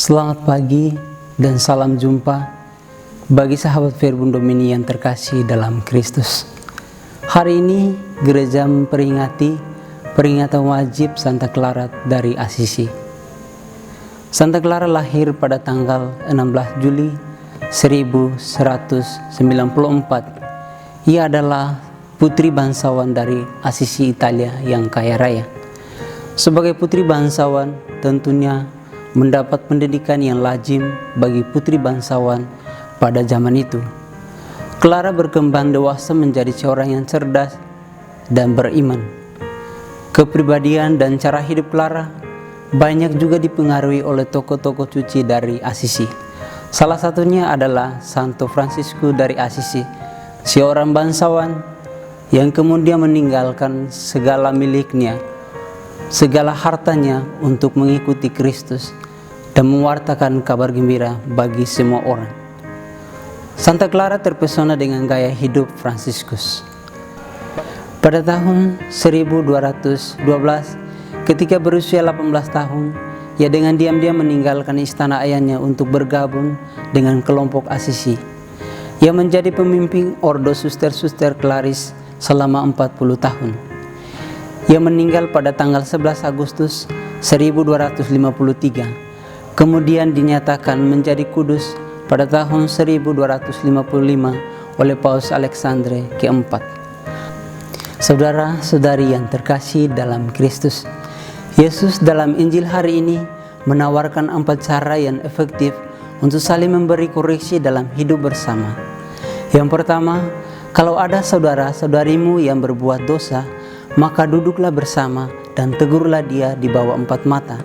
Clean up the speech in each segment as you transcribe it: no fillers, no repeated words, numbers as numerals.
Selamat pagi dan salam jumpa bagi sahabat Verbum Domini yang terkasih dalam Kristus. Hari ini gereja memperingati peringatan wajib Santa Clara dari Assisi. Santa Clara lahir pada tanggal 16 Juli 1194. Ia adalah putri bangsawan dari Assisi, Italia yang kaya raya. Sebagai putri bangsawan, tentunya mendapat pendidikan yang lazim bagi putri bangsawan pada zaman itu. Clara berkembang dewasa menjadi seorang yang cerdas dan beriman. Kepribadian dan cara hidup Clara banyak juga dipengaruhi oleh tokoh-tokoh suci dari Assisi. Salah satunya adalah Santo Fransiskus dari Assisi, seorang bangsawan yang kemudian meninggalkan segala miliknya, segala hartanya untuk mengikuti Kristus dan mewartakan kabar gembira bagi semua orang. Santa Clara terpesona dengan gaya hidup Fransiskus. Pada tahun 1212, ketika berusia 18 tahun, ia dengan diam-diam meninggalkan istana ayahnya untuk bergabung dengan kelompok Assisi. Ia menjadi pemimpin ordo suster-suster Klaris selama 40 tahun. Ia meninggal pada tanggal 11 Agustus 1253. Kemudian dinyatakan menjadi kudus pada tahun 1255 oleh Paus Alexander keempat. Saudara-saudari yang terkasih dalam Kristus, Yesus dalam Injil hari ini menawarkan 4 cara yang efektif untuk saling memberi koreksi dalam hidup bersama. Yang pertama, kalau ada saudara-saudarimu yang berbuat dosa, maka duduklah bersama dan tegurlah dia di bawah 4 mata.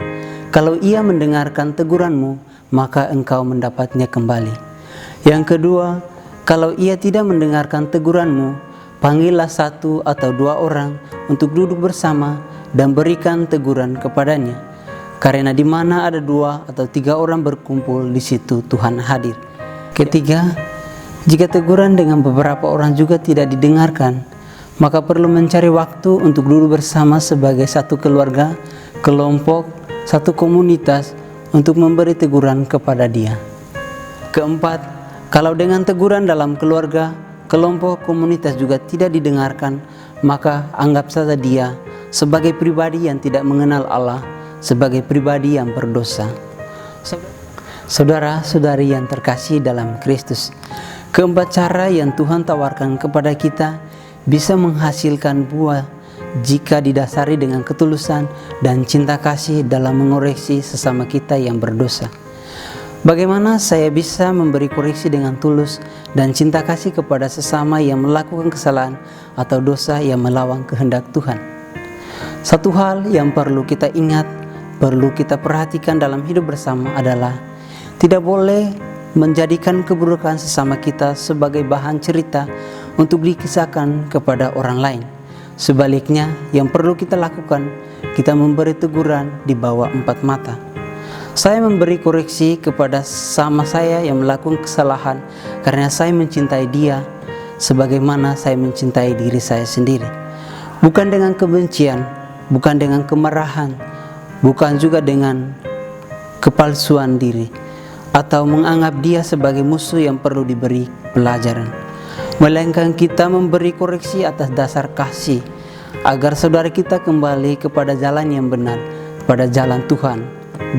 Kalau ia mendengarkan teguranmu, maka engkau mendapatnya kembali. Yang kedua, kalau ia tidak mendengarkan teguranmu, panggillah 1 atau 2 orang untuk duduk bersama dan berikan teguran kepadanya. Karena di mana ada 2 atau 3 orang berkumpul, di situ Tuhan hadir. Ketiga, jika teguran dengan beberapa orang juga tidak didengarkan, maka perlu mencari waktu untuk duduk bersama sebagai satu keluarga, kelompok, satu komunitas untuk memberi teguran kepada dia. Keempat, kalau dengan teguran dalam keluarga, kelompok, komunitas juga tidak didengarkan, maka anggap saja dia sebagai pribadi yang tidak mengenal Allah, sebagai pribadi yang berdosa. Saudara-saudari yang terkasih dalam Kristus, keempat cara yang Tuhan tawarkan kepada kita bisa menghasilkan buah jika didasari dengan ketulusan dan cinta kasih dalam mengoreksi sesama kita yang berdosa. Bagaimana saya bisa memberi koreksi dengan tulus dan cinta kasih kepada sesama yang melakukan kesalahan atau dosa yang melawan kehendak Tuhan? Satu hal yang perlu kita ingat, perlu kita perhatikan dalam hidup bersama adalah tidak boleh menjadikan keburukan sesama kita sebagai bahan cerita untuk dikisahkan kepada orang lain. Sebaliknya, yang perlu kita lakukan, kita memberi teguran di bawah 4 mata. Saya memberi koreksi kepada sama saya yang melakukan kesalahan karena saya mencintai dia sebagaimana saya mencintai diri saya sendiri. Bukan dengan kebencian, bukan dengan kemarahan, bukan juga dengan kepalsuan diri, atau menganggap dia sebagai musuh yang perlu diberi pelajaran. Melainkan kita memberi koreksi atas dasar kasih, agar saudara kita kembali kepada jalan yang benar, pada jalan Tuhan,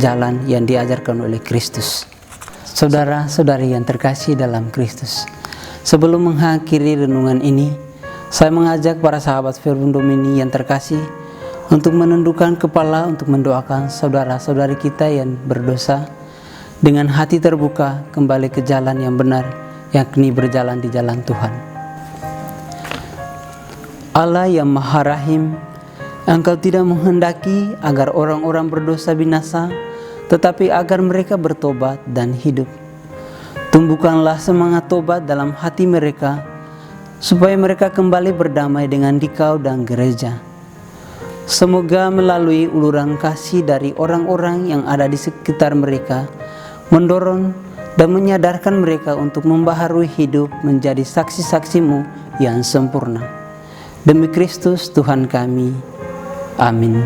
jalan yang diajarkan oleh Kristus. Saudara-saudari yang terkasih dalam Kristus, sebelum mengakhiri renungan ini, saya mengajak para sahabat Verbum Domini yang terkasih untuk menundukkan kepala untuk mendoakan saudara-saudari kita yang berdosa dengan hati terbuka kembali ke jalan yang benar, yakni berjalan di jalan Tuhan. Allah yang Maha Rahim, Engkau tidak menghendaki agar orang-orang berdosa binasa, tetapi agar mereka bertobat dan hidup. Tumbuhkanlah semangat tobat dalam hati mereka, supaya mereka kembali berdamai dengan Dikau dan gereja. Semoga melalui uluran kasih dari orang-orang yang ada di sekitar mereka, mendorong dan menyadarkan mereka untuk membaharui hidup menjadi saksi-saksi-Mu yang sempurna. Demi Kristus Tuhan kami. Amin.